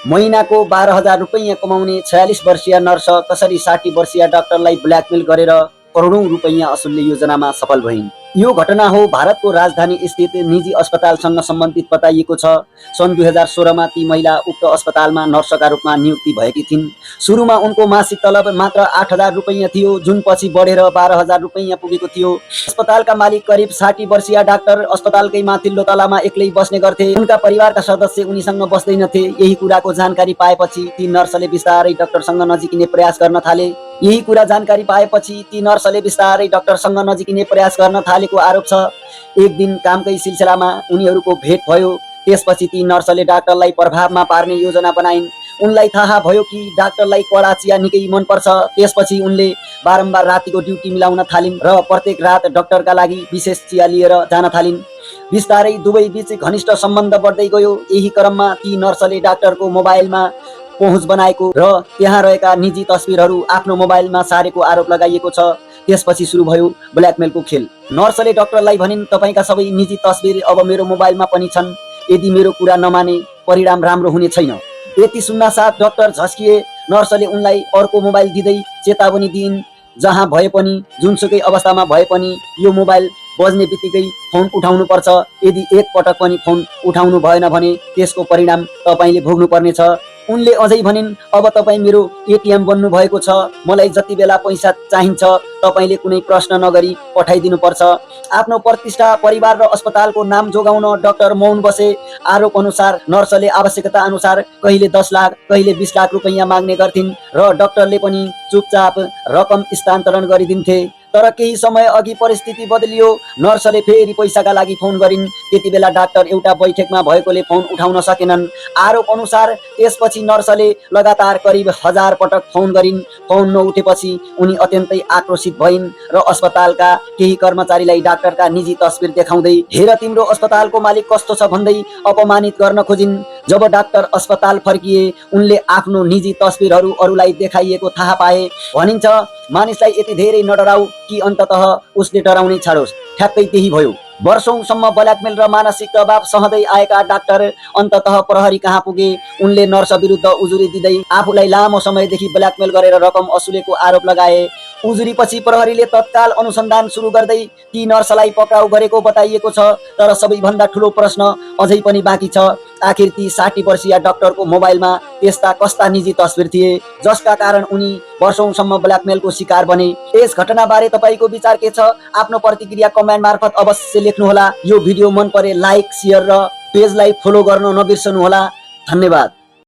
महिनाको 12,000 रुपैयाँ कमाउने 46 वर्षीय नर्स कसरी 60 वर्षीय डाक्टरलाई ब्ल्याकमेल गरेर करोडौं रुपैयाँ असुल्ने योजनामा सफल भइन्। यो घटना हो भारतको राजधानी स्थित निजी अस्पतालसँग सम्बन्धित बताइएको छ। सन् 2016 मा ती महिला उक्त अस्पतालमा नर्सका रूपमा नियुक्ति भएकी थिइन्। सुरुमा उनको मासिक तलब मात्र 8,000 रुपैयाँ थियो, जुन पछि बढेर 12,000 रुपैयाँ पुगेको थियो। अस्पतालका मालिक करिब 60 वर्षीय डाक्टर अस्पतालकै माथिल्लो तलामा एक्लै बस्ने गर्थे। उनका परिवारका सदस्य उनीसँग बस्दैनथे। यही कुराको जानकारी पाएपछि ती नर्सले बिस्तारै डाक्टरसँग नजिकिने प्रयास गर्न थाले। थालेको आरोप छ। एक दिन कामकै सिलसिलामा उनीहरूको भेट भयो। त्यसपछि ती नर्सले डाक्टरलाई प्रभावमा पार्ने योजना बनाइन्। उनलाई थाहा भयो कि डाक्टरलाई कडा चिया निकै मनपर्छ। त्यसपछि उनले बारम्बार रातिको ड्युटी मिलाउन थालिन् र प्रत्येक रात डाक्टरका लागि विशेष चिया लिएर जान थालिन्। बिस्तारै दुवै बीच घनिष्ठ सम्बन्ध बढ्दै गयो। यही क्रममा ती नर्सले डाक्टरको मोबाइलमा पहुँच बनाएको र त्यहाँ रहेका निजी तस्बिरहरू आफ्नो मोबाइलमा सारेको आरोप लगाइएको छ। त्यसपछि सुरु भयो ब्ल्याकमेलको खेल। नर्सले डाक्टरलाई भनिन्, तपाईका सबै निजी तस्बिर अब मेरो मोबाइलमा पनि छन्। यदि मेरो कुरा नमाने परिणाम राम्रो हुने छैन। यति सुन्नासाथ डाक्टर झस्किए। नर्सले उनलाई अर्को मोबाइल दिँदै चेतावनी दिइन्, जहाँ भए पनि, जुनसुकै अवस्थामा भए पनि यो मोबाइल बज्ने बित्तिकै फोन उठाउनु पर्छ। यदि एक पटक पनि फोन उठाउनु भएन भने त्यसको परिणाम तपाईले भोग्नु पर्नेछ। उनले अझै भनिन्, अब तपाईँ मेरो एटिएम बन्नु भएको छ। मलाई जति बेला पैसा चाहिन्छ तपाईले कुनै प्रश्न नगरी पठाइदिनु पर्छ। आफ्नो प्रतिष्ठा, परिवार र अस्पतालको नाम जोगाउन डाक्टर मौन बसे। आरोप अनुसार नर्सले आवश्यकता अनुसार कहिले 10 लाख कहिले 20 लाख रुपैयाँ माग्ने गर्थिन् र डाक्टरले पनि चुपचाप रकम स्थानान्तरण गरिदिन्थे। तर केही समय अघि परिस्थिति बदलियो। नर्सले फेरि पैसाका लागि फोन गरिन्। त्यति बेला डाक्टर एउटा बैठकमा भएकोले फोन उठाउन सकेनन्। आरोप अनुसार त्यसपछि नर्सले लगातार करिब 1000 पटक फोन गरिन्। फोन नउठेपछि उनी अत्यन्तै आक्रोशित भइन् र अस्पतालका केही कर्मचारीलाई डाक्टरका निजी तस्बिर देखाउँदै हेर तिम्रो अस्पतालको मालिक कस्तो छ भन्दै अपमानित गर्न खोजिन्। जब डाक्टर अस्पताल फर्किए उनले आफ्नो निजी तस्बिरहरू अरूलाई देखाइएको थाहा पाए। भनिन्छ, मानिसलाई यति धेरै नडराऊ कि अन्ततः उसले डराउनै छाडोस्। ठ्याक्कै त्यही भयो। वर्षौंसम्म ब्ल्याकमेल र मानसिक दबाव सहँदै आएका डाक्टर अन्ततः प्रहरी कहाँ पुगे। उनले नर्स विरुद्ध उजुरी दिँदै आफूलाई लामो समयदेखि ब्ल्याकमेल गरेर रकम असुलेको आरोप लगाए। उजुरीपछि प्रहरीले तत्काल अनुसन्धान सुरु गर्दै ती नर्सलाई पक्राउ गरेको बताइएको छ। तर सबैभन्दा ठुलो प्रश्न अझै पनि बाँकी छ। आखिर ती 60 वर्षीय डाक्टरको मोबाइलमा त्यस्ता कस्ता निजी तस्बिर थिए जसका कारण उनी वर्षौंसम्म ब्ल्याकमेलको शिकार बने। यस घटनाबारे तपाईको विचार के छ? आफ्नो प्रतिक्रिया कमेन्ट मार्फत अवश्य लेख्नुहोला। यो भिडियो मन परे लाइक, शेयर र पेजलाई फलो गर्न नबिर्सनुहोला। धन्यवाद।